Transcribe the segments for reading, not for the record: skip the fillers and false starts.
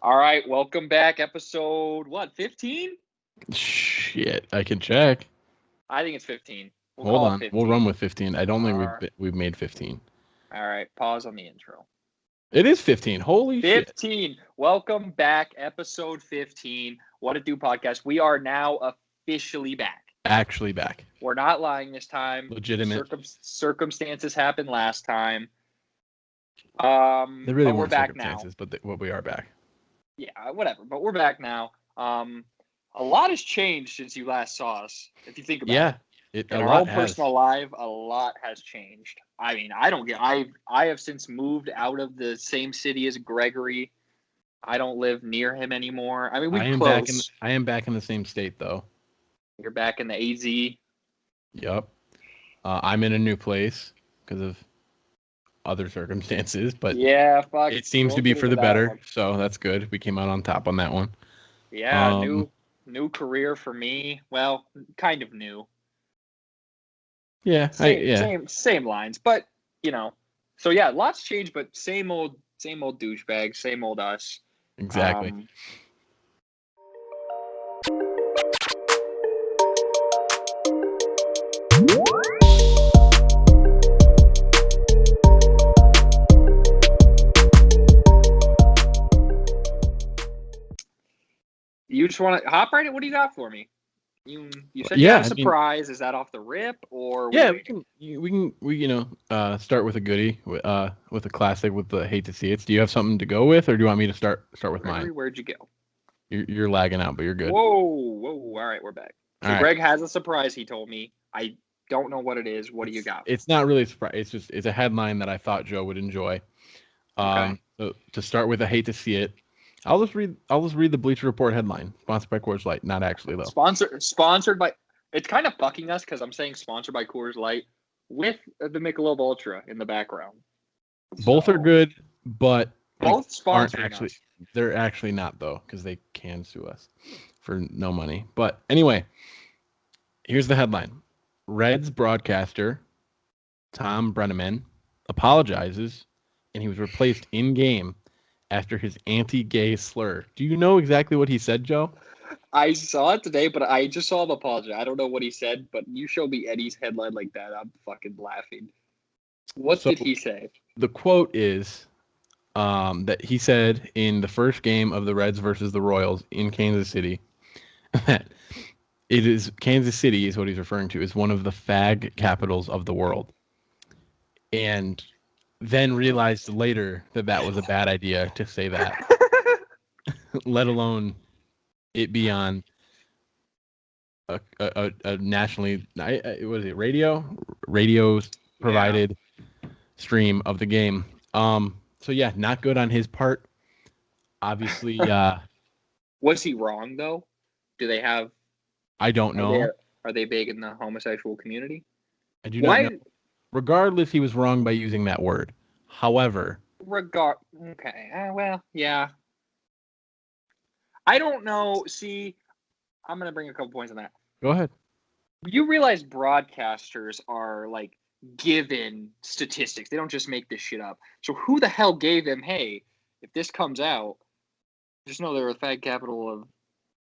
All right, welcome back. Episode 15? Shit, I can check. I think it's 15. We'll Hold call it on, we'll run 15. with 15. I don't think All we've made 15. right, pause on the intro. It is 15. Holy shit! 15. Welcome back, episode 15. What a Do podcast. We are now officially back. Actually back. We're not lying this time. Legitimate. Circumstances happened last time. They really but we're weren't back now. circumstances, but we are back. Yeah, whatever. But we're back now. A lot has changed since you last saw us. If you think about it. In our own personal life, a lot has changed. I mean, I have since moved out of the same city as Gregory. I don't live near him anymore. I mean, I am back in the same state though. You're back in the AZ. Yep. I'm in a new place because of other circumstances, but yeah, fuck. It seems to be for the better, so that's good. We came out on top on that one. Yeah, new career for me. Well, kind of new. Yeah, same lines, but so yeah, lots changed, but same old douchebag, same old us. Exactly. You just want to hop right in? What do you got for me? You said you had a surprise. Is that off the rip or? Yeah, we start with a goodie, with a classic with the hate to see it. Do you have something to go with, or do you want me to start with mine? Where'd you go? You're lagging out, but you're good. Whoa! All right, we're back. So Greg has a surprise. He told me. I don't know what it is. What do you got? It's not really a surprise. It's a headline that I thought Joe would enjoy. Okay. So to start with, I hate to see it. I'll just read the Bleacher Report headline. Sponsored by Coors Light. Not actually though. Sponsored by. It's kind of fucking us because I'm saying sponsored by Coors Light with the Michelob Ultra in the background. Both are good, but both sponsored actually. They're actually not though, because they can sue us for no money. But anyway, here's the headline: Reds broadcaster Tom Brenneman apologizes, and he was replaced in game after his anti-gay slur. Do you know exactly what he said, Joe? I saw it today, but I just saw him apologize. I don't know what he said, but you show me Eddie's headline like that, I'm fucking laughing. What did he say? The quote is that he said in the first game of the Reds versus the Royals in Kansas City that Kansas City is what he's referring to, is one of the fag capitals of the world. And then realized later that was a bad idea to say that, let alone it be on a nationally, what is it, radio provided stream of the game. So yeah, not good on his part. Obviously, was he wrong though? Do they have? I don't know. Are they big in the homosexual community? I do not know. Regardless, he was wrong by using that word. However, okay. Well, yeah. I don't know. See, I'm going to bring a couple points on that. Go ahead. You realize broadcasters are like given statistics. They don't just make this shit up. So who the hell gave them, hey, if this comes out, just know they're a fag capital of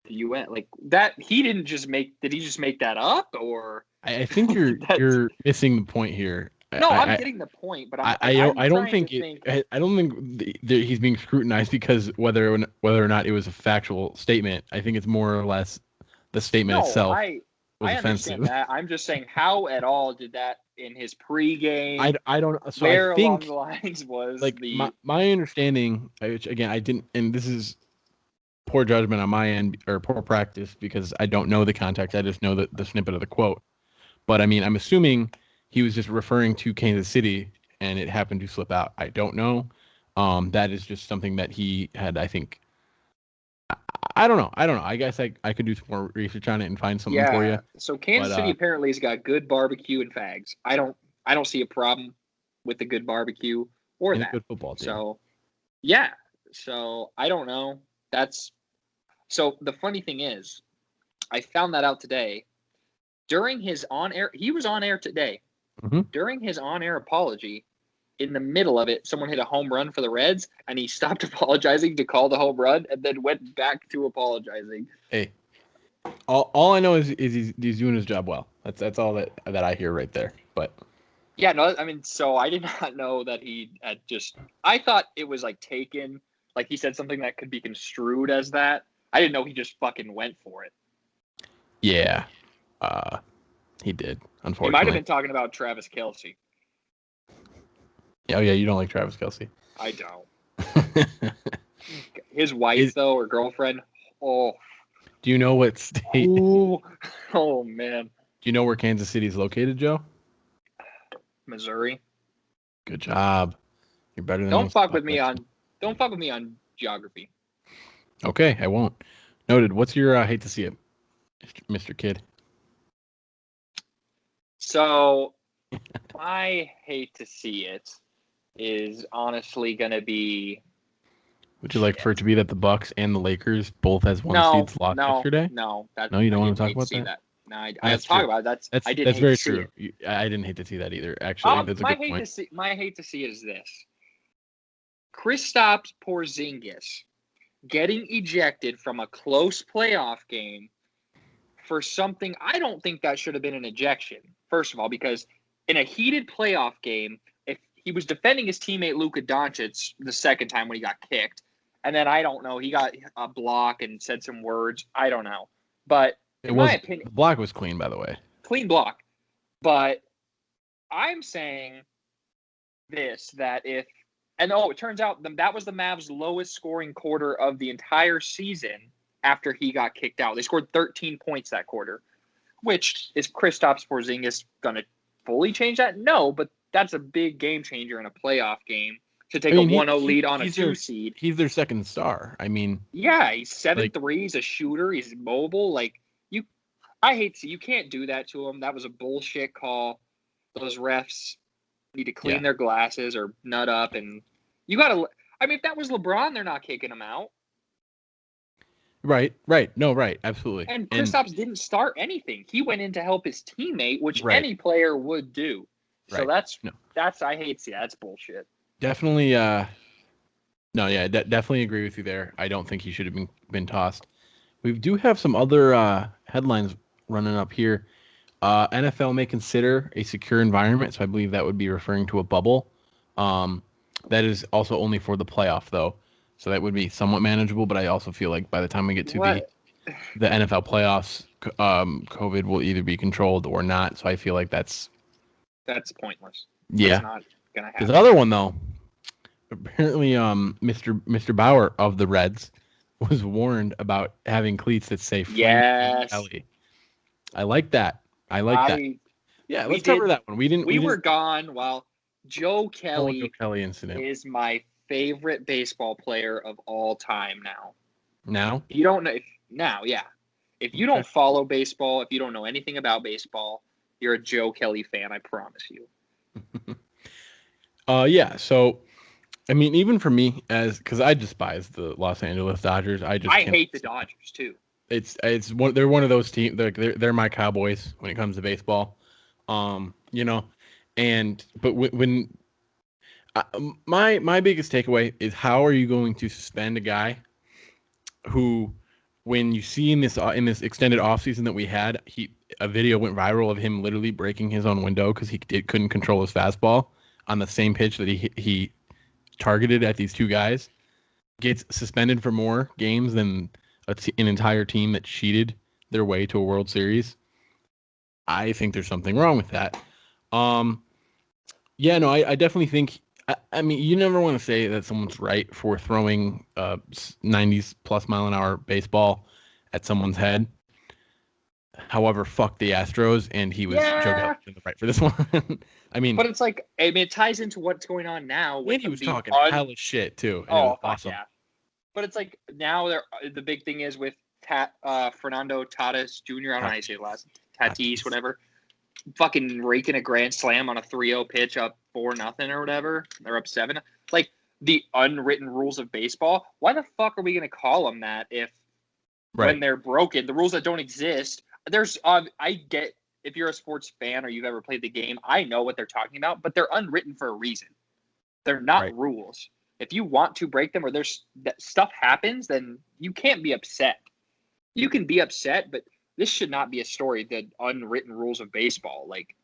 the UN. Like that, did he just make that up? Or I think you're missing the point here. No, I'm getting the point, but I don't think he's being scrutinized because whether or not it was a factual statement. I think it's more or less the statement itself was offensive. Understand that. I'm just saying, how at all did that in his pregame? I don't. So where I think along the lines was like my understanding, which again I didn't, and this is poor judgment on my end or poor practice because I don't know the context. I just know the snippet of the quote. But I mean, I'm assuming he was just referring to Kansas City, and it happened to slip out. I don't know. That is just something that he had, I think. I don't know. I guess I could do some more research on it and find something for you. So Kansas City apparently has got good barbecue and fags. I don't see a problem with the good barbecue or a good football team. So, yeah. So I don't know. So the funny thing is, I found that out today. During his on-air, he was on air today. Mm-hmm. During his on-air apology, in the middle of it, someone hit a home run for the Reds, and he stopped apologizing to call the home run, and then went back to apologizing. Hey, all I know is he's doing his job well. That's all that I hear right there. But yeah, no, I mean, so I did not know that he had just. I thought it was like taken, like he said something that could be construed as that. I didn't know he just fucking went for it. Yeah, he did. Unfortunately, he might have been talking about Travis Kelce. Oh yeah, you don't like Travis Kelce. I don't. His wife though, or girlfriend. Oh. Do you know what state? Oh man. Do you know where Kansas City is located, Joe? Missouri. Good job. You're better than. Don't fuck with me on geography. Okay, I won't. Noted. What's your hate to see it, Mr. Kid? So, my hate to see it is honestly going to be. Would you like for it to be that the Bucks and the Lakers both as one seeds lost yesterday? No, you don't want to talk about that? No, I talk about it. That's very true. I didn't hate to see that either. Actually, that's a good point. My hate to see it is this: Kristaps Porzingis getting ejected from a close playoff game for something I don't think that should have been an ejection. First of all, because in a heated playoff game, if he was defending his teammate Luka Doncic the second time when he got kicked, and then I don't know, he got a block and said some words. I don't know, but in my opinion, the block was clean, by the way. Clean block, but I'm saying this that if. And it turns out that was the Mavs' lowest scoring quarter of the entire season after he got kicked out. They scored 13 points that quarter, which is Kristaps Porzingis going to fully change that? No, but that's a big game changer in a playoff game to take a 1-0 lead on a 2 seed. He's their second star. I mean, yeah, he's 7'3", he's a shooter, he's mobile. I hate to see you can't do that to him. That was a bullshit call. Those refs need to clean their glasses or nut up, and you got to. I mean, if that was LeBron, they're not kicking him out. Right. No, right. Absolutely. And Kristaps didn't start anything. He went in to help his teammate, which any player would do. So that's I hate to see that. That's bullshit. Definitely. Definitely agree with you there. I don't think he should have been tossed. We do have some other headlines running up here. NFL may consider a secure environment, so I believe that would be referring to a bubble. That is also only for the playoff, though, so that would be somewhat manageable. But I also feel like by the time we get to the NFL playoffs, COVID will either be controlled or not. So I feel like that's pointless. Yeah, it's not gonna happen. The other one, though, apparently, Mr. Bauer of the Reds was warned about having cleats that say "Yes." Kelly. I like that. that. Yeah, let's cover that one. We were gone while Joe Kelly incident is my favorite baseball player of all time now. Now? You don't know now, yeah. If you don't follow baseball, if you don't know anything about baseball, you're a Joe Kelly fan, I promise you. Yeah, so I mean, even for me, because I despise the Los Angeles Dodgers, I hate the Dodgers too. They're one of those teams. They're my Cowboys when it comes to baseball, But when my biggest takeaway is how are you going to suspend a guy who, when you see in this extended offseason that we had, a video went viral of him literally breaking his own window because he couldn't control his fastball on the same pitch that he targeted at these two guys, gets suspended for more games than an entire team that cheated their way to a World Series. I think there's something wrong with that. I definitely think. I mean, you never want to say that someone's right for throwing 90s plus mile an hour baseball at someone's head. However, fuck the Astros, and he was Joe in the right for this one. I mean, but it's like, it ties into what's going on now. And he was talking hella shit too. And it was awesome. Yeah. But it's like now the big thing is with Fernando Tatis Jr. I don't know how you say it last. Tatis, whatever. Fucking raking a grand slam on a 3-0 pitch up 4-0 or whatever. They're up 7. Like the unwritten rules of baseball. Why the fuck are we going to call them that when they're broken? The rules that don't exist. There's I get if you're a sports fan or you've ever played the game, I know what they're talking about, but they're unwritten for a reason. They're not rules. If you want to break them or there's that stuff happens, then you can't be upset. You can be upset, but this should not be a story. The unwritten rules of baseball, like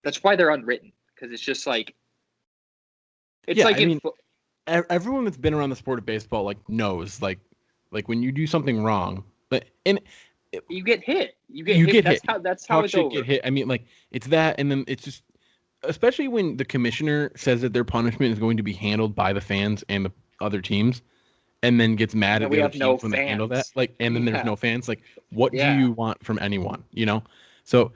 that's why they're unwritten, because it's just like everyone that's been around the sport of baseball like knows like when you do something wrong, but you get hit. You get hit. That's how it's over. Get hit. I mean, like it's that, and then it's just. Especially when the commissioner says that their punishment is going to be handled by the fans and the other teams, and then gets mad at the other teams when they handle that. Like, and then there's no fans. Like, what do you want from anyone? You know? So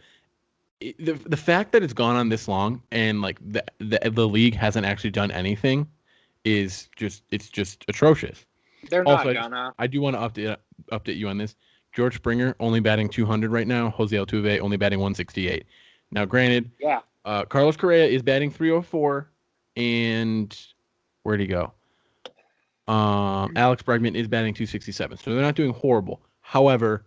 the fact that it's gone on this long and like the league hasn't actually done anything is just atrocious. They're also, not gonna. I do want to update you on this. George Springer only batting 200 right now. Jose Altuve only batting 168. Now, granted, Carlos Correa is batting 304, and where'd he go? Alex Bregman is batting 267, so they're not doing horrible. However,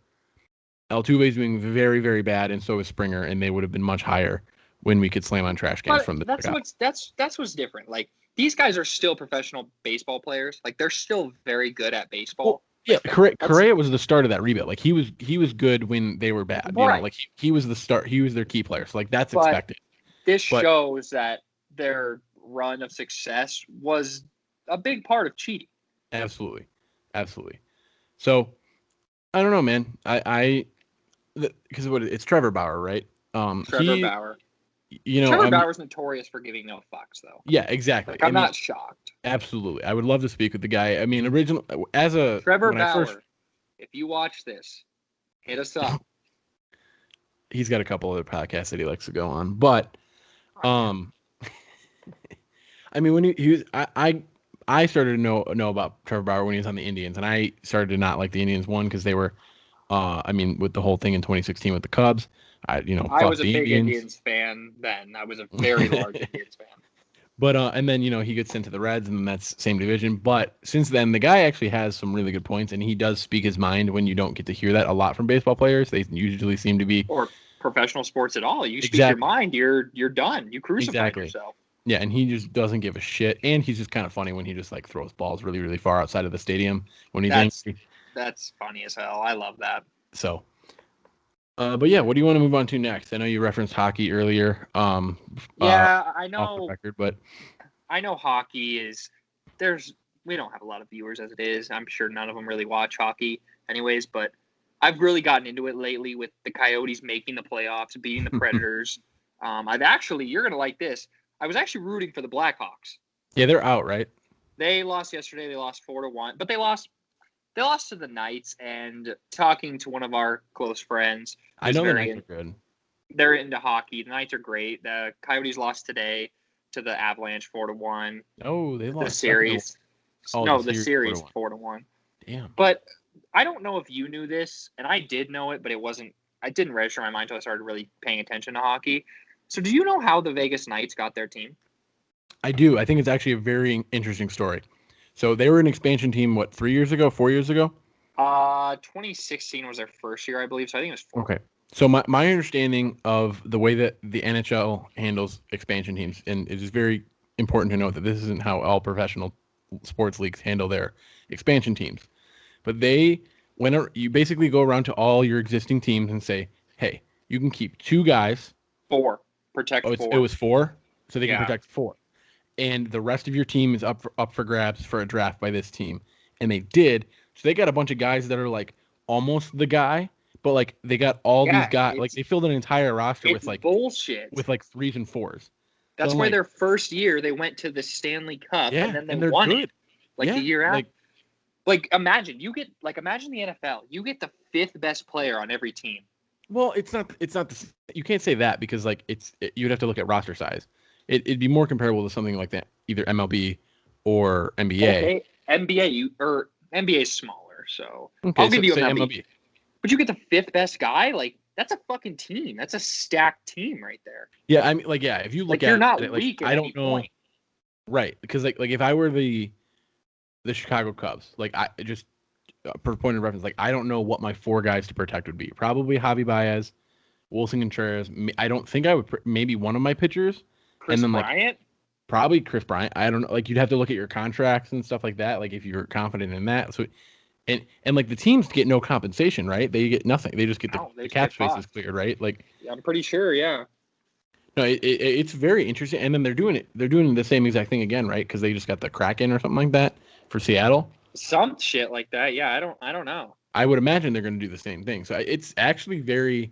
Altuve is doing very, very bad, and so is Springer, and they would have been much higher when we could slam on trash cans from the that's what's different. Like these guys are still professional baseball players. Like they're still very good at baseball. Well, yeah, Correa was the start of that rebuild. Like he was good when they were bad. You know, like he was the start. He was their key player. So like that's expected. This shows that their run of success was a big part of cheating. Absolutely. So I don't know, man. Because it's Trevor Bauer, right? Trevor Bauer. You know, Trevor Bauer's notorious for giving no fucks, though. Yeah, exactly. Like, I'm not shocked. Absolutely, I would love to speak with the guy. I mean, Trevor Bauer. If you watch this, hit us up. He's got a couple other podcasts that he likes to go on, but I mean, when he was, I started to know about Trevor Bauer when he was on the Indians, and I started to not like the Indians because they were, I mean, with the whole thing in 2016 with the Cubs. I was a big Indians fan then. I was a very large Indians fan. But and then he gets sent to the Reds, and then that's same division. But since then, the guy actually has some really good points, and he does speak his mind when you don't get to hear that a lot from baseball players. They usually seem to be or professional sports at all. You speak your mind, you're done. You crucify yourself. Yeah, and he just doesn't give a shit, and he's just kind of funny when he just like throws balls really, really far outside of the stadium when he's angry. That's funny as hell. I love that. So. But yeah, what do you want to move on to next? I know you referenced hockey earlier. I know. Off the record, but I know hockey is we don't have a lot of viewers as it is. I'm sure none of them really watch hockey anyways, but I've really gotten into it lately with the Coyotes making the playoffs, beating the Predators. You're going to like this. I was actually rooting for the Blackhawks. Yeah, they're out, right? They lost yesterday. They lost 4-1, but they lost to the Knights, and talking to one of our close friends. I know the Knights are good. They're into hockey. The Knights are great. The Coyotes lost today to the Avalanche 4-1. Oh, they lost the series. The series 4-1. Damn. But I don't know if you knew this, and I did know it, but I didn't register in my mind until I started really paying attention to hockey. So do you know how the Vegas Knights got their team? I do. I think it's actually a very interesting story. So they were an expansion team, 4 years ago? 2016 was their first year, I believe. So I think it was 4. Okay. So my understanding of the way that the NHL handles expansion teams, and it is very important to note that this isn't how all professional sports leagues handle their expansion teams. But you basically go around to all your existing teams and say, hey, you can keep 2 guys. 4. Protect 4. It was 4? So they can protect 4. And the rest of your team is up for grabs for a draft by this team. And they did. So they got a bunch of guys that are like almost the guy, but like they got all these guys. Like they filled an entire roster with like bullshit. With like 3s and 4s. That's why their first year they went to the Stanley Cup and then they won it. The year after. Imagine the NFL. You get the 5th best player on every team. Well, it's not you can't say that because you'd have to look at roster size. It'd be more comparable to something like that, either MLB or NBA. NBA is smaller, so I'll give you MLB. But you get the 5th best guy, that's a fucking team. That's a stacked team right there. Yeah, I mean, if you look at you're not weak. I don't know, point. Right? Because if I were the Chicago Cubs, I just per point of reference, I don't know what my 4 guys to protect would be. Probably Javi Baez, Wilson Contreras. I don't think I would maybe one of my pitchers. Chris Bryant? Probably Chris Bryant. I don't know. Like, you'd have to look at your contracts and stuff like that. Like, if you're confident in that. So, and like the teams get no compensation, right? They get nothing. They just get the cap space is cleared, right? Like, yeah, I'm pretty sure. Yeah. No, it's very interesting. And then they're doing the same exact thing again, right? Because they just got the Kraken or something like that for Seattle. Some shit like that. Yeah, I don't know. I would imagine they're going to do the same thing. So it's actually very,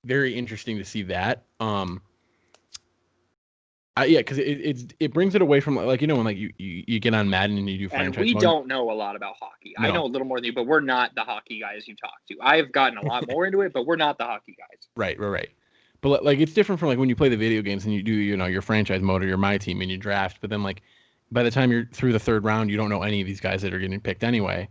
very interesting to see that. Yeah, because it brings it away from, like, when like you get on Madden and you do franchise. And we don't know a lot about hockey. No. I know a little more than you, but we're not the hockey guys you talk to. I've gotten a lot more into it, but we're not the hockey guys. Right. But like, it's different from like when you play the video games and you do, your franchise mode or your my team and you draft, but then like by the time you're through the third round, you don't know any of these guys that are getting picked anyway.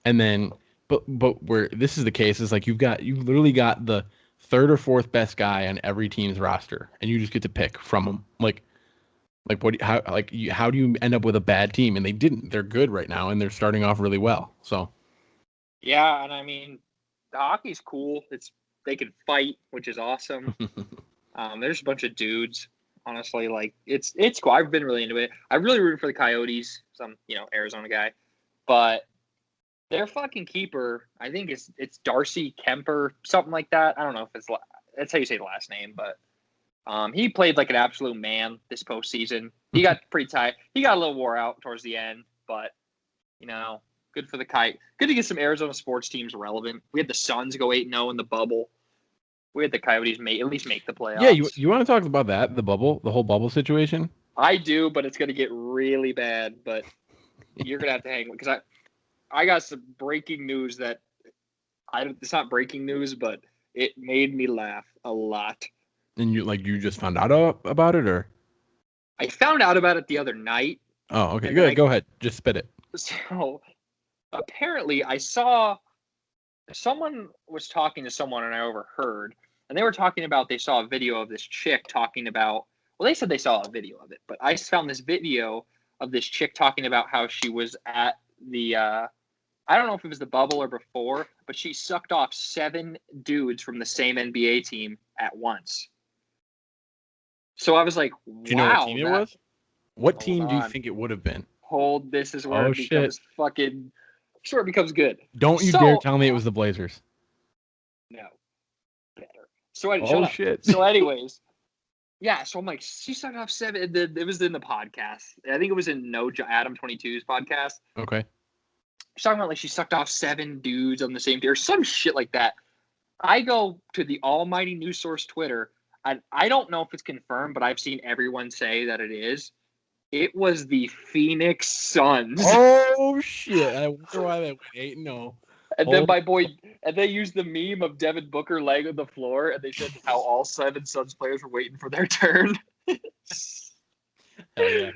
And then, but where this is the case is like you've literally got the third or fourth best guy on every team's roster, and you just get to pick from them. How do you end up with a bad team? And they didn't. They're good right now, and they're starting off really well. So, yeah, and I mean, the hockey's cool. They can fight, which is awesome. There's a bunch of dudes. Honestly, like it's cool. I've been really into it. I'm really rooting for the Coyotes. Some Arizona guy, but their fucking keeper, I think it's Darcy Kemper, something like that. I don't know if that's how you say the last name, but he played like an absolute man this postseason. He got pretty tight. He got a little wore out towards the end, but good for the Kite. Good to get some Arizona sports teams relevant. We had the Suns go 8-0 in the bubble. We had the Coyotes at least make the playoffs. Yeah, you want to talk about that, the whole bubble situation? I do, but it's going to get really bad. But you're going to have to hang because I got some breaking news that it's not breaking news, but it made me laugh a lot. And you just found out about it, or? I found out about it the other night. Oh, okay, good. Go ahead, just spit it. So apparently, I saw someone was talking to someone, and I overheard. And they were talking about they saw a video of this chick talking about. Well, they said they saw a video of it, but I found this video of this chick talking about how she was at the. I don't know if it was the bubble or before, but she sucked off 7 dudes from the same NBA team at once. So I was like, wow. Do you know what team it was? What team do you think it would have been? This is where it becomes fucking. Sure, it becomes good. Don't you dare tell me it was the Blazers. No. Better. So shit. So anyways, yeah. So I'm like, she sucked off 7. It was in the podcast. I think it was in Adam 22's podcast. Okay. She's talking about like she sucked off 7 dudes on the same day or some shit like that. I go to the almighty news source Twitter. I don't know if it's confirmed, but I've seen everyone say that it is. It was the Phoenix Suns. Oh shit! I wonder why they went 8-0. And then my boy, and they used the meme of Devin Booker laying on the floor, and they said how all 7 Suns players were waiting for their turn. Oh, yeah.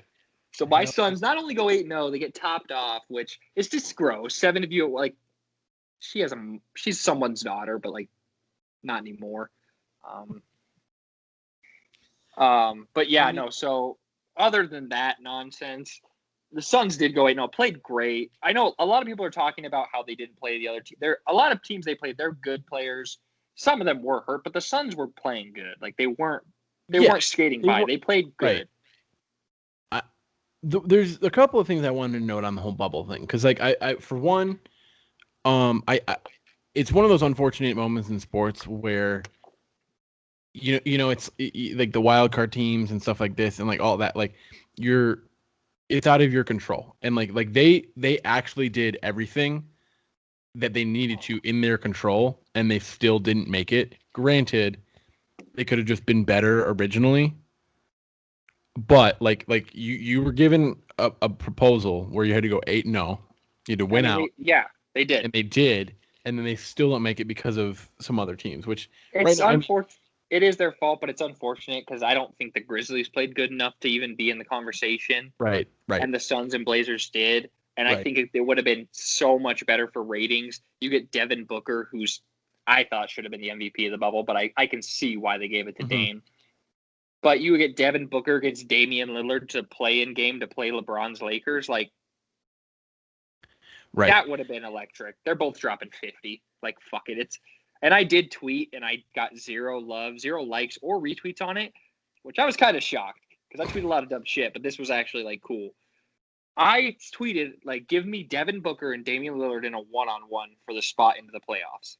So my Suns not only go 8-0, they get topped off, which is just gross. 7 of you, like, she's someone's daughter, but like, not anymore. But yeah, no. So other than that nonsense, the Suns did go 8-0, played great. I know a lot of people are talking about how they didn't play the other team. A lot of teams they played, they're good players. Some of them were hurt, but the Suns were playing good. Like they weren't skating by. They played good. Right. There's a couple of things I wanted to note on the whole bubble thing, because like I for one, it's one of those unfortunate moments in sports where it's like the wild card teams and stuff like this and like all that, like it's out of your control. And like they actually did everything that they needed to in their control, and they still didn't make it. Granted, they could have just been better originally, but like you were given a proposal where you had to go 8-0, you had to win out. They did, and they did, and then they still don't make it because of some other teams, which it's unfortunate. It is their fault, but it's unfortunate because I don't think the Grizzlies played good enough to even be in the conversation. Right. And the Suns and Blazers did. And I think it would have been so much better for ratings. You get Devin Booker, who's I thought should have been the MVP of the bubble, but I can see why they gave it to Dame. But you would get Devin Booker against Damian Lillard to play in game to play LeBron's Lakers. Like, that would have been electric. They're both dropping 50. Like, fuck it. And I did tweet, and I got 0 love, 0 likes or retweets on it, which I was kind of shocked. because I tweet a lot of dumb shit, but this was actually like cool. I tweeted like, give me Devin Booker and Damian Lillard in a 1-on-1 for the spot into the playoffs.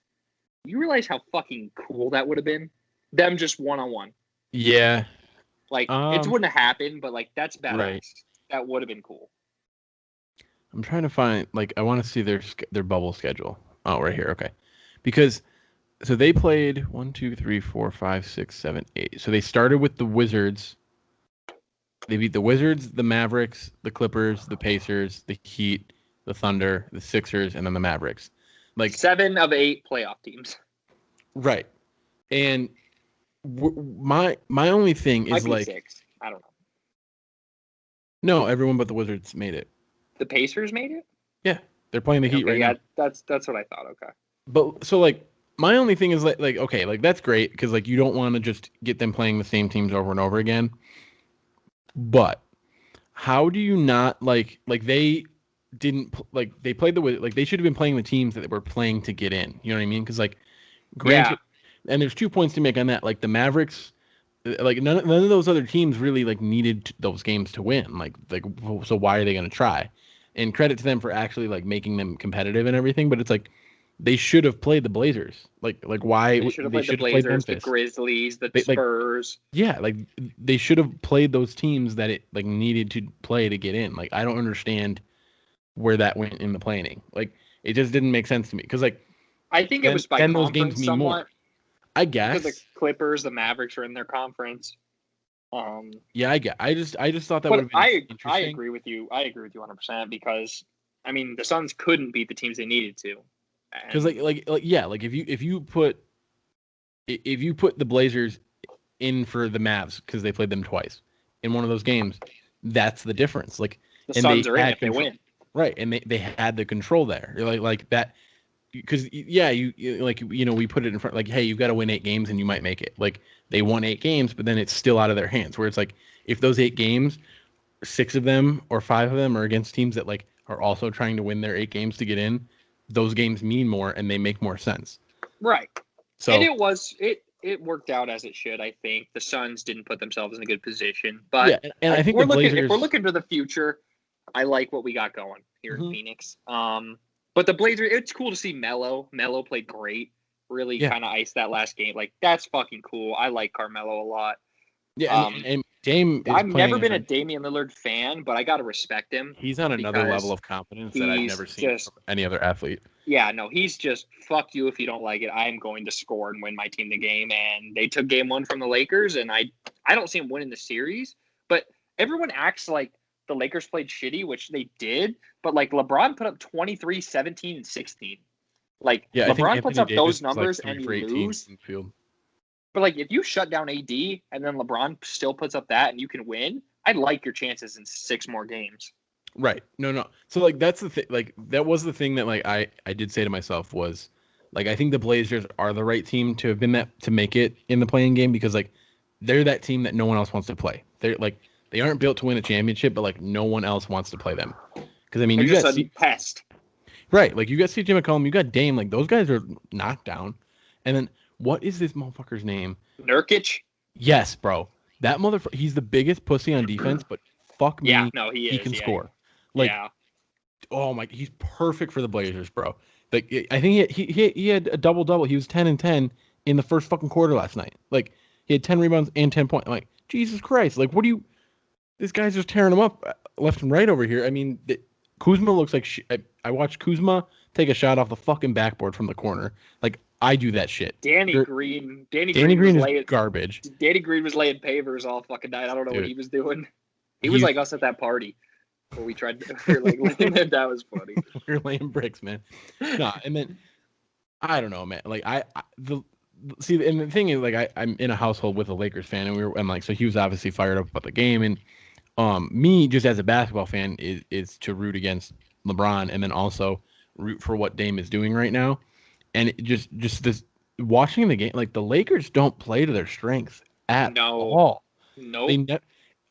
You realize how fucking cool that would have been? Them just 1-on-1. Yeah. Like, it wouldn't have happened, but like that's badass. Right. That would have been cool. I'm trying to find, like, I want to see their bubble schedule. Oh, right here. Okay. Because, so they played 1, 2, 3, 4, 5, 6, 7, 8. So they started with the Wizards. They beat the Wizards, the Mavericks, the Clippers, the Pacers, the Heat, the Thunder, the Sixers, and then the Mavericks. Like 7 of 8 playoff teams. Right. And my only thing is like 6. I don't know. No, everyone but the Wizards made it. The Pacers made it? Yeah, they're playing the Heat right now. Yeah, that's what I thought. Okay. But so like my only thing is like okay, like that's great because like you don't want to just get them playing the same teams over and over again. But how do you not like they didn't like they played like they should have been playing the teams that were playing to get in. You know what I mean? Because like granted, and there's 2 points to make on that. Like the Mavericks, like none of those other teams really like needed those games to win. Like so why are they going to try? And credit to them for actually like making them competitive and everything. But it's like they should have played the Blazers. Like why they should have played the Blazers, the Grizzlies, the Spurs. Like, yeah, like they should have played those teams that it like needed to play to get in. Like I don't understand where that went in the planning. Like it just didn't make sense to me because like I think it was by conference those games mean more. I guess because the Clippers, the Mavericks are in their conference. Yeah, I just thought that would have been interesting. I agree with you. I agree with you 100% because I mean the Suns couldn't beat the teams they needed to. Because like if you put the Blazers in for the Mavs because they played them twice in one of those games, that's the difference. Like the Suns are in if they win, right? And they had the control there, like that. Because you like we put it in front like hey you've got to win 8 games and you might make it. Like they won 8 games, but then it's still out of their hands. Where it's like if those 8 games, 6 of them or 5 of them are against teams that like are also trying to win their 8 games to get in. Those games mean more and they make more sense. Right. So and it worked out as it should. I think the Suns didn't put themselves in a good position, but yeah, and I think if we're looking to the future, I like what we got going here in Phoenix. But the Blazers, it's cool to see Melo. Melo played great. Really kind of iced that last game. Like that's fucking cool. I like Carmelo a lot. Yeah, and Dame. I've never been a Damian Lillard fan, but I gotta respect him. He's on another level of confidence that I've never seen from any other athlete. Yeah, no, he's just fuck you if you don't like it. I'm going to score and win my team the game. And they took game 1 from the Lakers, and I don't see him winning the series. But everyone acts like the Lakers played shitty, which they did. But like LeBron put up 23, 17, and 16. Like LeBron puts up those numbers and you lose. But like if you shut down AD and then LeBron still puts up that and you can win, I like your chances in 6 more games. Right. No. So like that's the thing. Like that was the thing that like I did say to myself was like I think the Blazers are the right team to have been to make it in the playing game because like they're that team that no one else wants to play. They're like they aren't built to win a championship, but like no one else wants to play them. Because I mean, you got pest. Right. Like you got CJ McCollum, you got Dame. Like those guys are knocked down. And then what is this motherfucker's name? Nurkic. Yes, bro. That motherfucker. He's the biggest pussy on defense, but fuck me. Yeah, no, he is. He can score. Like, oh my, he's perfect for the Blazers, bro. Like, I think he had a double. He was 10-10 in the first fucking quarter last night. Like, he had 10 rebounds and 10 points. I'm like, Jesus Christ! Like, what do you? This guy's just tearing him up left and right over here. I mean, Kuzma looks like I watched Kuzma take a shot off the fucking backboard from the corner. Like, I do that shit. Danny Green is garbage. Danny Green was laying pavers all fucking night. I don't know what he was doing. He was like us at that party where we tried to that was funny. We were laying bricks, man. Nah, and then I don't know, man. Like and the thing is, like I'm in a household with a Lakers fan, and like so he was obviously fired up about the game, and me just as a basketball fan is to root against LeBron, and then also root for what Dame is doing right now. And it just this watching the game, like the Lakers don't play to their strengths at all. No,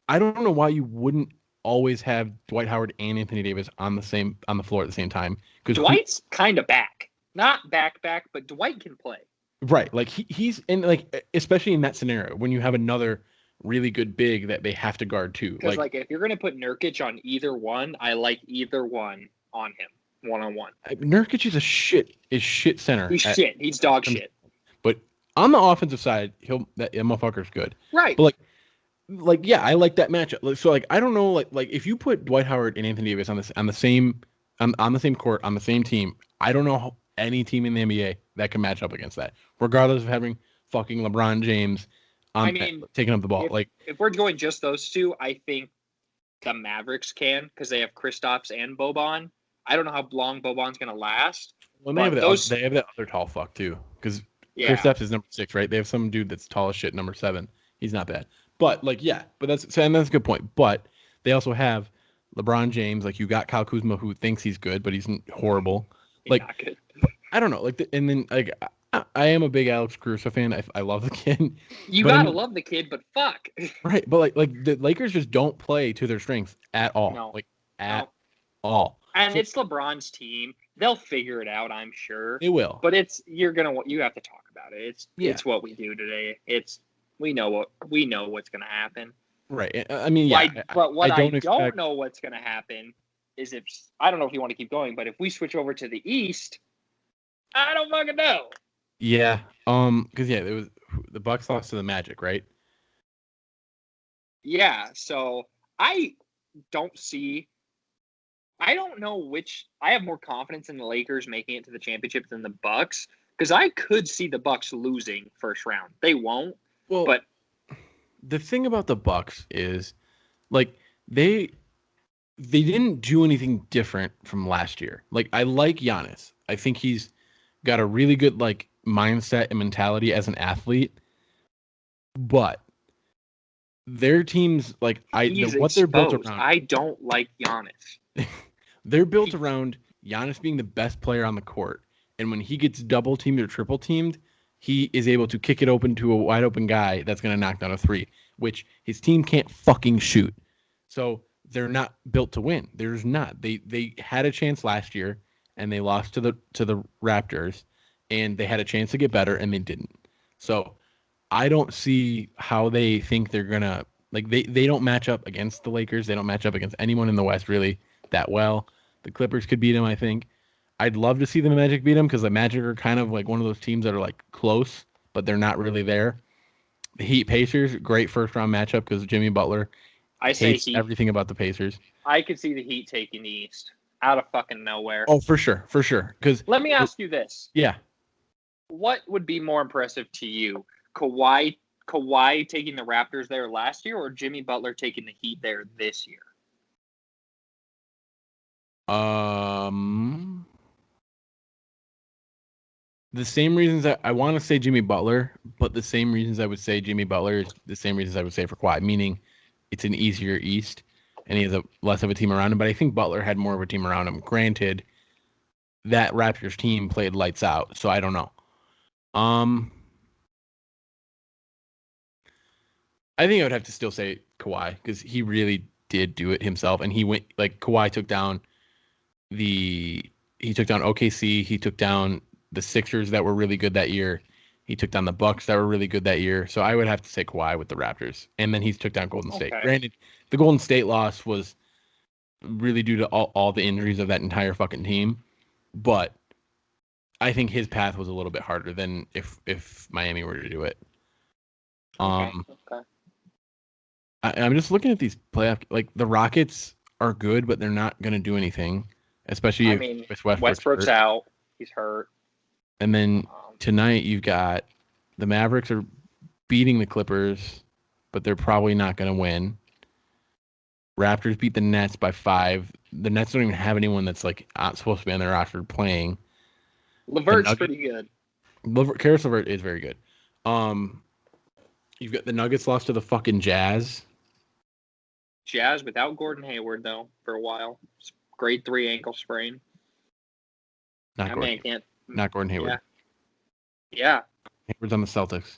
I don't know why you wouldn't always have Dwight Howard and Anthony Davis on the floor at the same time. Because Dwight's kind of back, not back, but Dwight can play. Right, like he's in like especially in that scenario when you have another really good big that they have to guard too. Because like if you're gonna put Nurkic on either one, I like either one on him 1-on-1. Nurkic is shit center. He's shit. He's dog shit. But on the offensive side, that motherfucker's good. Right. But like yeah, I like that matchup. So like I don't know like if you put Dwight Howard and Anthony Davis on the same court on the same team, I don't know any team in the NBA that can match up against that, regardless of having fucking LeBron James taking up the ball. If we're going just those two, I think the Mavericks can because they have Kristaps and Boban. I don't know how long Boban's gonna last. Well, they have that other tall fuck too because Kristaps is number 6, right? They have some dude that's tall as shit, number 7. He's not bad. But that's a good point. But they also have LeBron James. Like you got Kyle Kuzma, who thinks he's good, but he's horrible. He's not good. I don't know. And then I am a big Alex Caruso fan. I love the kid. You gotta love the kid, but fuck. Right, but like the Lakers just don't play to their strengths at all. No. At all. And it's LeBron's team. They'll figure it out, I'm sure. They will. But you have to talk about it. It's what we do today. We know what's gonna happen. Right. I mean, yeah. But what I don't know what's gonna happen is I don't know if you want to keep going, but if we switch over to the East, I don't fucking know. Yeah. Because it was the Bucks lost to the Magic, right? Yeah. So I don't know which. I have more confidence in the Lakers making it to the championship than the Bucks because I could see the Bucks losing first round. They won't. Well, but the thing about the Bucks is, like they didn't do anything different from last year. Like I like Giannis. I think he's got a really good like mindset and mentality as an athlete, but their teams what they're built around. I don't like Giannis. They're built around Giannis being the best player on the court, and when he gets double teamed or triple teamed, he is able to kick it open to a wide open guy that's going to knock down a 3, which his team can't fucking shoot. So they're not built to win. There's not. They had a chance last year and they lost to the Raptors, and they had a chance to get better and they didn't. So I don't see how they think they're gonna they don't match up against the Lakers. They don't match up against anyone in the West really that well. The Clippers could beat them, I think. I'd love to see the Magic beat them because the Magic are kind of like one of those teams that are like close, but they're not really there. The Heat Pacers, great first round matchup because Jimmy Butler hates everything about the Pacers. I could see the Heat taking the East out of fucking nowhere. Oh, for sure. Because let me ask you this. Yeah. What would be more impressive to you? Kawhi taking the Raptors there last year or Jimmy Butler taking the Heat there this year? The same reasons I want to say Jimmy Butler, but the same reasons I would say Jimmy Butler is the same reasons I would say for Kawhi, meaning it's an easier East and he has less of a team around him. But I think Butler had more of a team around him. Granted, that Raptors team played lights out, so I don't know. I think I would have to still say Kawhi because he really did do it himself, and he went Kawhi took down OKC, he took down the Sixers that were really good that year. He took down the Bucks that were really good that year. So I would have to say Kawhi with the Raptors. And then he's took down Golden State. Granted, the Golden State loss was really due to all the injuries of that entire fucking team. But I think his path was a little bit harder than if Miami were to do it. I'm just looking at these playoff. Like the Rockets are good, but they're not going to do anything. Especially if Westbrook's out. He's hurt. And then tonight you've got the Mavericks are beating the Clippers, but they're probably not going to win. Raptors beat the Nets by 5. The Nets don't even have anyone that's supposed to be on their roster playing. LeVert's pretty good. Karis LeVert is very good. You've got the Nuggets lost to the fucking Jazz. Jazz without Gordon Hayward though for a while. Grade 3 ankle sprain. Not Gordon Hayward. Yeah. Hayward's on the Celtics.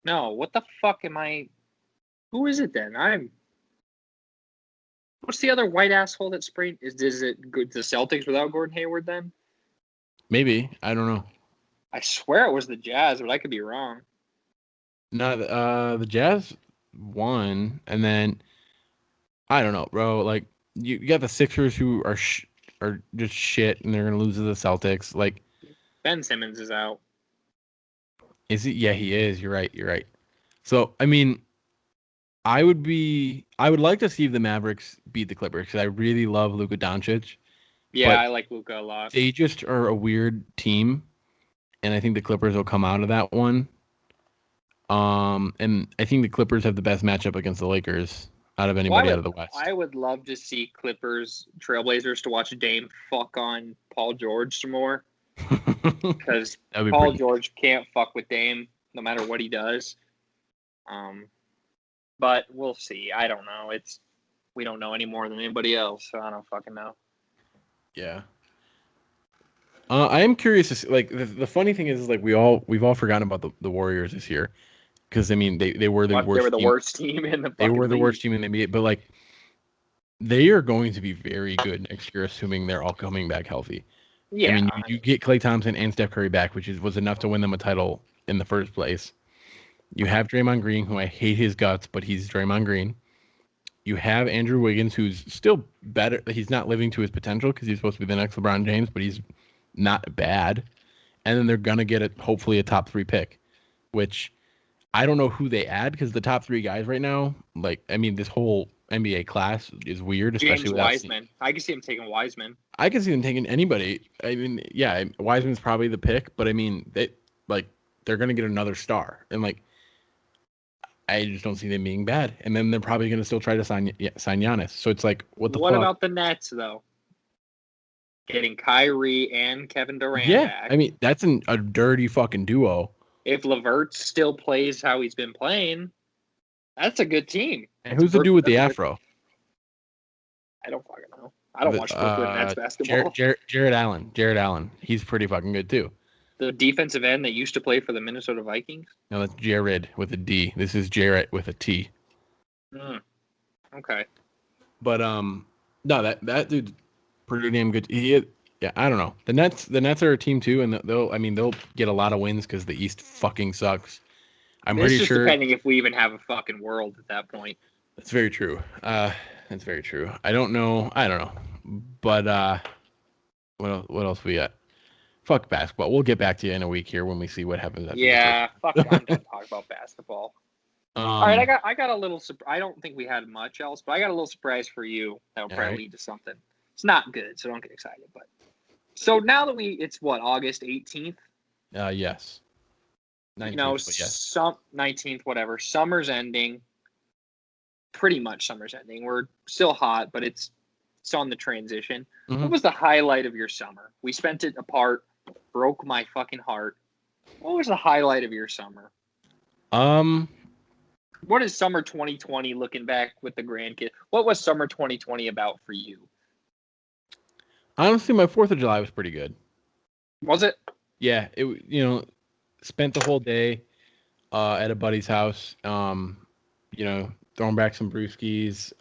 No, what the fuck am I? Who is it then? What's the other white asshole that sprained? Is it the Celtics without Gordon Hayward then? Maybe. I don't know. I swear it was the Jazz, but I could be wrong. No, the Jazz won, and then I don't know, bro. Like you got the Sixers who are just shit, and they're gonna lose to the Celtics. Like Ben Simmons is out. Is he? Yeah, he is. You're right. You're right. So I mean, I would like to see the Mavericks beat the Clippers because I really love Luka Doncic. Yeah, I like Luka a lot. They just are a weird team, and I think the Clippers will come out of that one. And I think the Clippers have the best matchup against the Lakers out of anybody out of the West. I would love to see Clippers Trailblazers to watch Dame fuck on Paul George some more. Because Paul George can't fuck with Dame no matter what he does. But we'll see. I don't know. We don't know any more than anybody else, so I don't fucking know. Yeah. I am curious to see, like the funny thing is like we've all forgotten about the Warriors this year because I mean they were the worst. They were the worst team in the. They were the worst team in the NBA, but like they are going to be very good next year, assuming they're all coming back healthy. Yeah, I mean you get Klay Thompson and Steph Curry back, which was enough to win them a title in the first place. You have Draymond Green, who I hate his guts, but he's Draymond Green. You have Andrew Wiggins, who's still better. He's not living to his potential because he's supposed to be the next LeBron James, but he's not bad. And then they're going to get hopefully a top 3 pick, which I don't know who they add because the top 3 guys right now, like, I mean, this whole NBA class is weird, especially with Wiseman. I can see him taking Wiseman. I can see them taking anybody. I mean, yeah, Wiseman's probably the pick, but I mean, they're going to get another star. And like, I just don't see them being bad. And then they're probably going to still try to sign Giannis. So it's like, what fuck? About the Nets, though? Getting Kyrie and Kevin Durant back. I mean, that's a dirty fucking duo. If LeVert still plays how he's been playing, that's a good team. And who's the dude with the afro? I don't fucking know. I don't watch Brooklyn Nets basketball. Jared Allen. He's pretty fucking good, too. The defensive end that used to play for the Minnesota Vikings? No, that's Jared with a D. This is Jarrett with a T. Okay. But no, that dude's pretty damn good. I don't know. The Nets are a team too, and they'll get a lot of wins because the East fucking sucks. It's just depending if we even have a fucking world at that point. That's very true. That's very true. I don't know. But what else we got? Fuck basketball. We'll get back to you in a week here when we see what happens. Fuck. I'm done talking about basketball. All right, I got a little. I don't think we had much else, but I got a little surprise for you that will probably lead to something. It's not good, so don't get excited. But so now that it's August 18th. Yes. 19th, yes. 19th, whatever. Summer's ending. Pretty much summer's ending. We're still hot, but it's on the transition. Mm-hmm. What was the highlight of your summer? We spent it apart. Broke my fucking heart. What was the highlight of your summer? What is summer 2020 looking back with the grandkids? What was summer 2020 about for you? Honestly, my 4th of July was pretty good. Was it? Yeah, spent the whole day at a buddy's house. Throwing back some brewskis,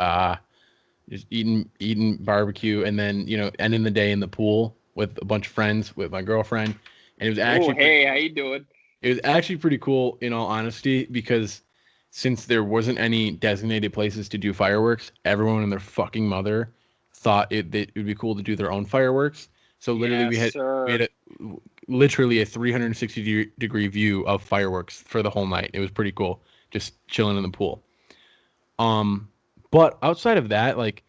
just eating barbecue, and then ending the day in the pool with a bunch of friends with my girlfriend. And it was actually how you doing? It was actually pretty cool, in all honesty, because since there wasn't any designated places to do fireworks, everyone and their fucking mother thought it would be cool to do their own fireworks. So literally, we had literally a 360-degree view of fireworks for the whole night. It was pretty cool, just chilling in the pool. But outside of that, like,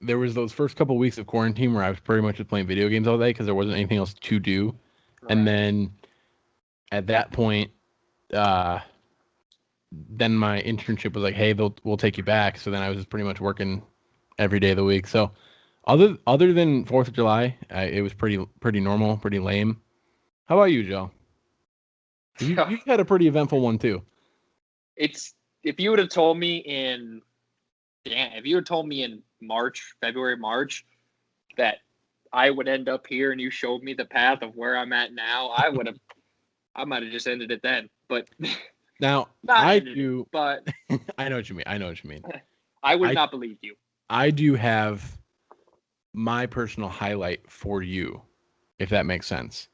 there was those first couple weeks of quarantine where I was pretty much just playing video games all day because there wasn't anything else to do. Right. And then at that point, then my internship was like, hey, we'll take you back. So then I was just pretty much working every day of the week. So other than 4th of July, it was pretty normal, pretty lame. How about you, Joe? You had a pretty eventful one too. If you would have told me in February, March, that I would end up here and you showed me the path of where I'm at now, I might have just ended it then. But now I do. But I know what you mean. I would not believe you. I do have my personal highlight for you, if that makes sense.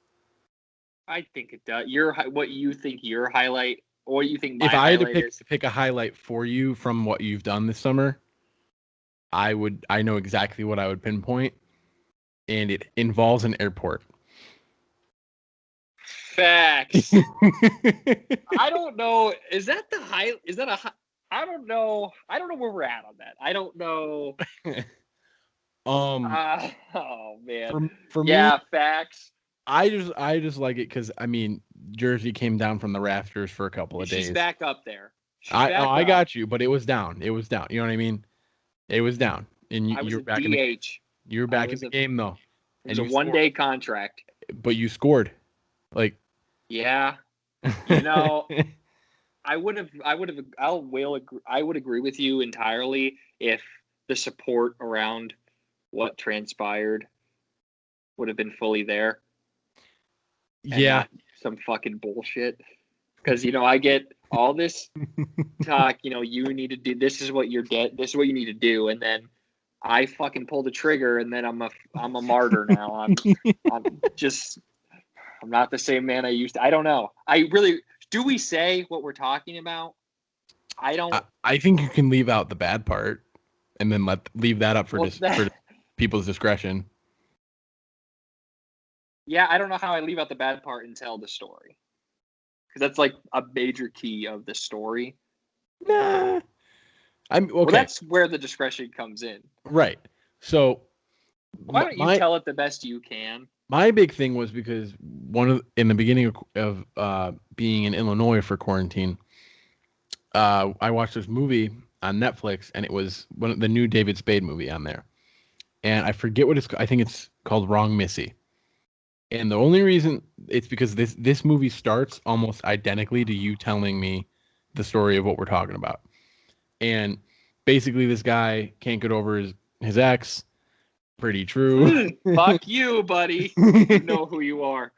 I think it does. What you think your highlight what do you think? If I had to pick a highlight for you from what you've done this summer, I know exactly what I would pinpoint, and it involves an airport. Facts. I don't know. Is that the high? Is that a? I don't know. I don't know where we're at on that. I don't know. Oh man. For me, facts. I just like it because Jersey came down from the rafters for a couple of days. She's back up there. I got you, but it was down. It was down. You know what I mean? It was down, and you're back in the. You're back in the game though. It was a 1-day contract. But you scored, Yeah, I would agree with you entirely if the support around what transpired would have been fully there. Yeah. Some fucking bullshit. Because, I get all this talk, you need to do, this is what you need to do. And then I fucking pull the trigger and then I'm a martyr now. I'm not the same man I used to. I don't know. Do we say what we're talking about? I don't. I think you can leave out the bad part and then leave that up for people's discretion. Yeah, I don't know how I leave out the bad part and tell the story. Because that's like a major key of the story. Nah. Okay. Well, that's where the discretion comes in. Right. So why don't you tell it the best you can? My big thing was because in the beginning of being in Illinois for quarantine, I watched this movie on Netflix, and it was the new David Spade movie on there. And I forget what I think it's called Wrong Missy. And the only reason it's because this movie starts almost identically to you telling me the story of what we're talking about. And basically this guy can't get over his ex. Pretty true. Fuck you, buddy. You know who you are.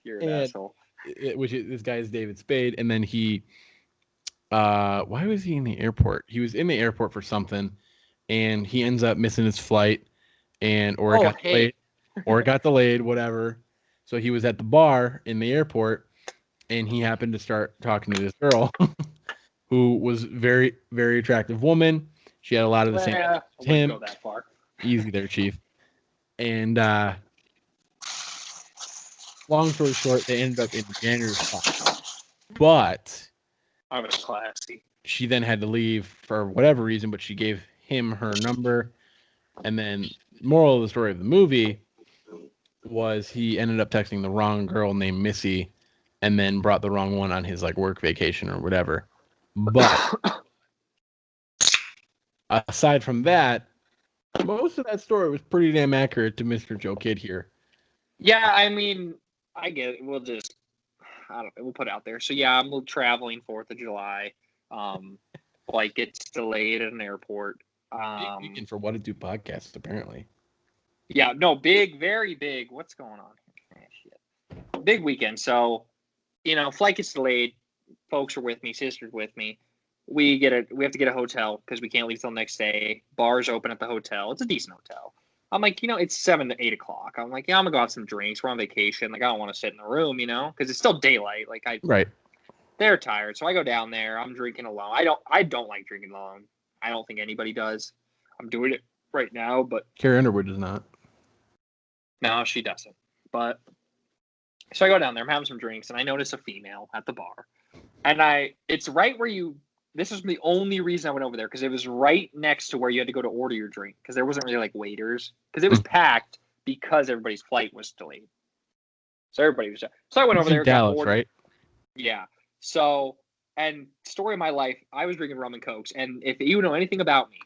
You're an asshole. This guy is David Spade, and then he why was he in the airport? He was in the airport for something, and he ends up missing his flight, or it got delayed, whatever. So he was at the bar in the airport, and he happened to start talking to this girl who was very, very attractive woman. She had a lot of the same as him. Go that far. Easy there, Chief. And long story short, they ended up in janitor's spot. But I was classy. She then had to leave for whatever reason, but she gave him her number. And then, moral of the story of the movie was he ended up texting the wrong girl named Missy, and then brought the wrong one on his work vacation or whatever. But aside from that, most of that story was pretty damn accurate to Mr. Joe Kidd here. Yeah, I get it. We'll put it out there. So yeah, I'm traveling 4th of July. Flight gets delayed at an airport. Big weekend for What to Do podcasts, apparently. Yeah, no, big, very big. What's going on here? Shit. Big weekend. So, flight gets delayed. Folks are with me. Sister's with me. We have to get a hotel because we can't leave till the next day. Bars open at the hotel. It's a decent hotel. I'm like, it's 7 to 8 o'clock. I'm like, yeah, I'm gonna go have some drinks. We're on vacation. I don't want to sit in the room, because it's still daylight. Right. They're tired, so I go down there. I'm drinking alone. I don't like drinking alone. I don't think anybody does. I'm doing it right now, but Carrie Underwood does not. No, she doesn't. But so I go down there. I'm having some drinks, and I notice a female at the bar, and it's right where you. This is the only reason I went over there, because it was right next to where you had to go to order your drink, because there wasn't really waiters, because it was packed because everybody's flight was delayed. So everybody was. So I went over there. Dallas, right? Yeah. So, and story of my life, I was drinking rum and cokes, and if you know anything about me,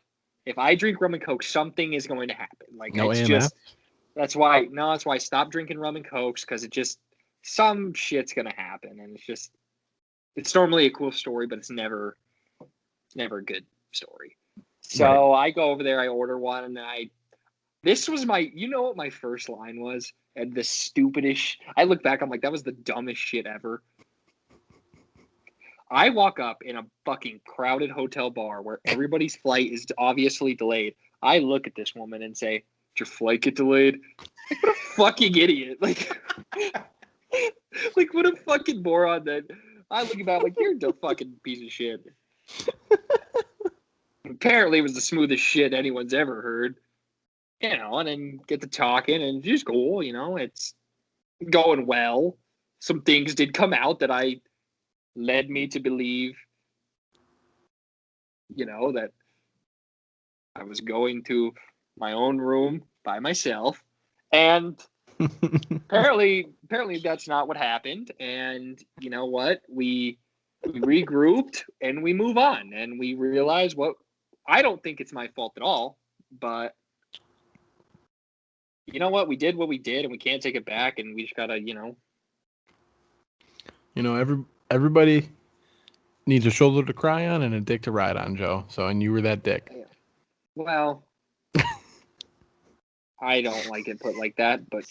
if I drink rum and coke, something is going to happen. No it's AMF? just that's why I stopped drinking rum and cokes, because some shit's gonna happen, and it's normally a cool story, but it's never a good story. So right. I go over there, I order one, and this was what my first line was, and the stupidest. I look back, I'm like, that was the dumbest shit ever. I walk up in a fucking crowded hotel bar where everybody's flight is obviously delayed. I look at this woman and say, "Did your flight get delayed?" What a fucking idiot! Like, what a fucking moron that I look about like, you're a fucking piece of shit. Apparently it was the smoothest shit anyone's ever heard. And then get to talking and just cool, it's going well. Some things did come out that led me to believe, that I was going to my own room by myself. And apparently that's not what happened. And you know what? We regrouped and we move on and we realize I don't think it's my fault at all, but you know what? We did what we did and we can't take it back and we just gotta, everybody needs a shoulder to cry on and a dick to ride on, Joe. And you were that dick. Well, I don't like it put like that, but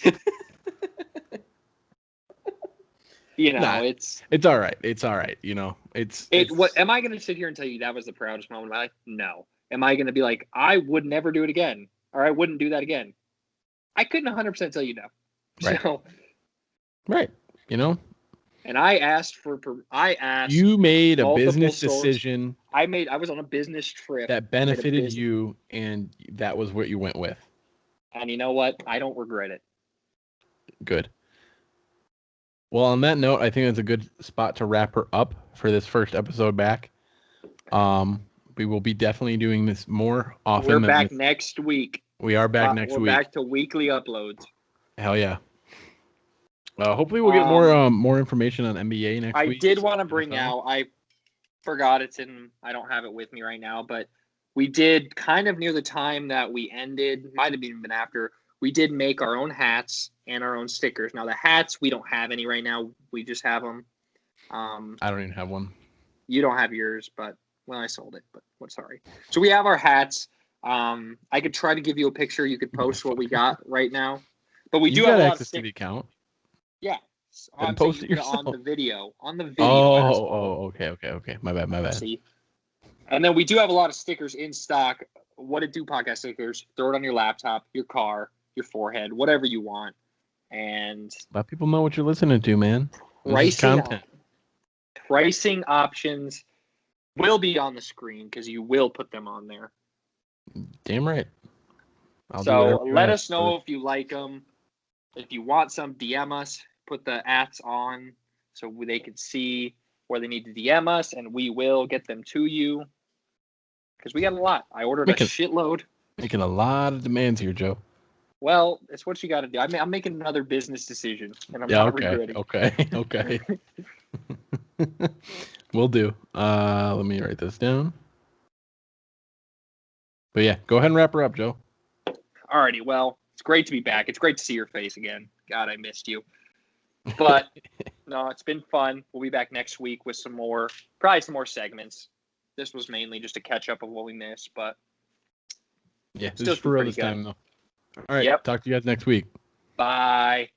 it's all right. It's all right. What am I going to sit here and tell you that was the proudest moment of my life? No. Am I going to be like, I would never do it again, or I wouldn't do that again? I couldn't 100% tell you no. Right. Right. And I asked. You made a business decision. I was on a business trip that benefited you, and that was what you went with. And you know what? I don't regret it. Good. Well, on that note, I think that's a good spot to wrap her up for this first episode back. We will be definitely doing this more often. We're back next week. We are back next week. We're back to weekly uploads. Hell yeah. Hopefully we'll get more information on NBA next week. I did want to bring out, I forgot I don't have it with me right now, but we did kind of near the time that we ended, might have even been after, we did make our own hats and our own stickers. Now the hats, we don't have any right now. We just have them. I don't even have one. You don't have yours, but I sold it, but sorry. So we have our hats. I could try to give you a picture. You could post what we got right now, but we do have a lot of access to the account. Yeah. Post it yourself. On the video. Okay. My bad. See? And then we do have a lot of stickers in stock. What it do podcast stickers. Throw it on your laptop, your car, your forehead, whatever you want. And let people know what you're listening to, man. Pricing options will be on the screen because you will put them on there. Damn right. So let us know if you like them. If you want some, DM us. Put the ats on so they can see where they need to DM us, and we will get them to you. Because we got a lot. I ordered a shitload. Making a lot of demands here, Joe. Well, it's what you got to do. I'm making another business decision, and I'm not regretting. Okay. Will do. Let me write this down. But yeah, go ahead and wrap her up, Joe. Alrighty. Well, it's great to be back. It's great to see your face again. God, I missed you. But no, it's been fun. We'll be back next week with probably some more segments. This was mainly just a catch up of what we missed, but yeah, this is for real this time though. All right, Talk to you guys next week. Bye.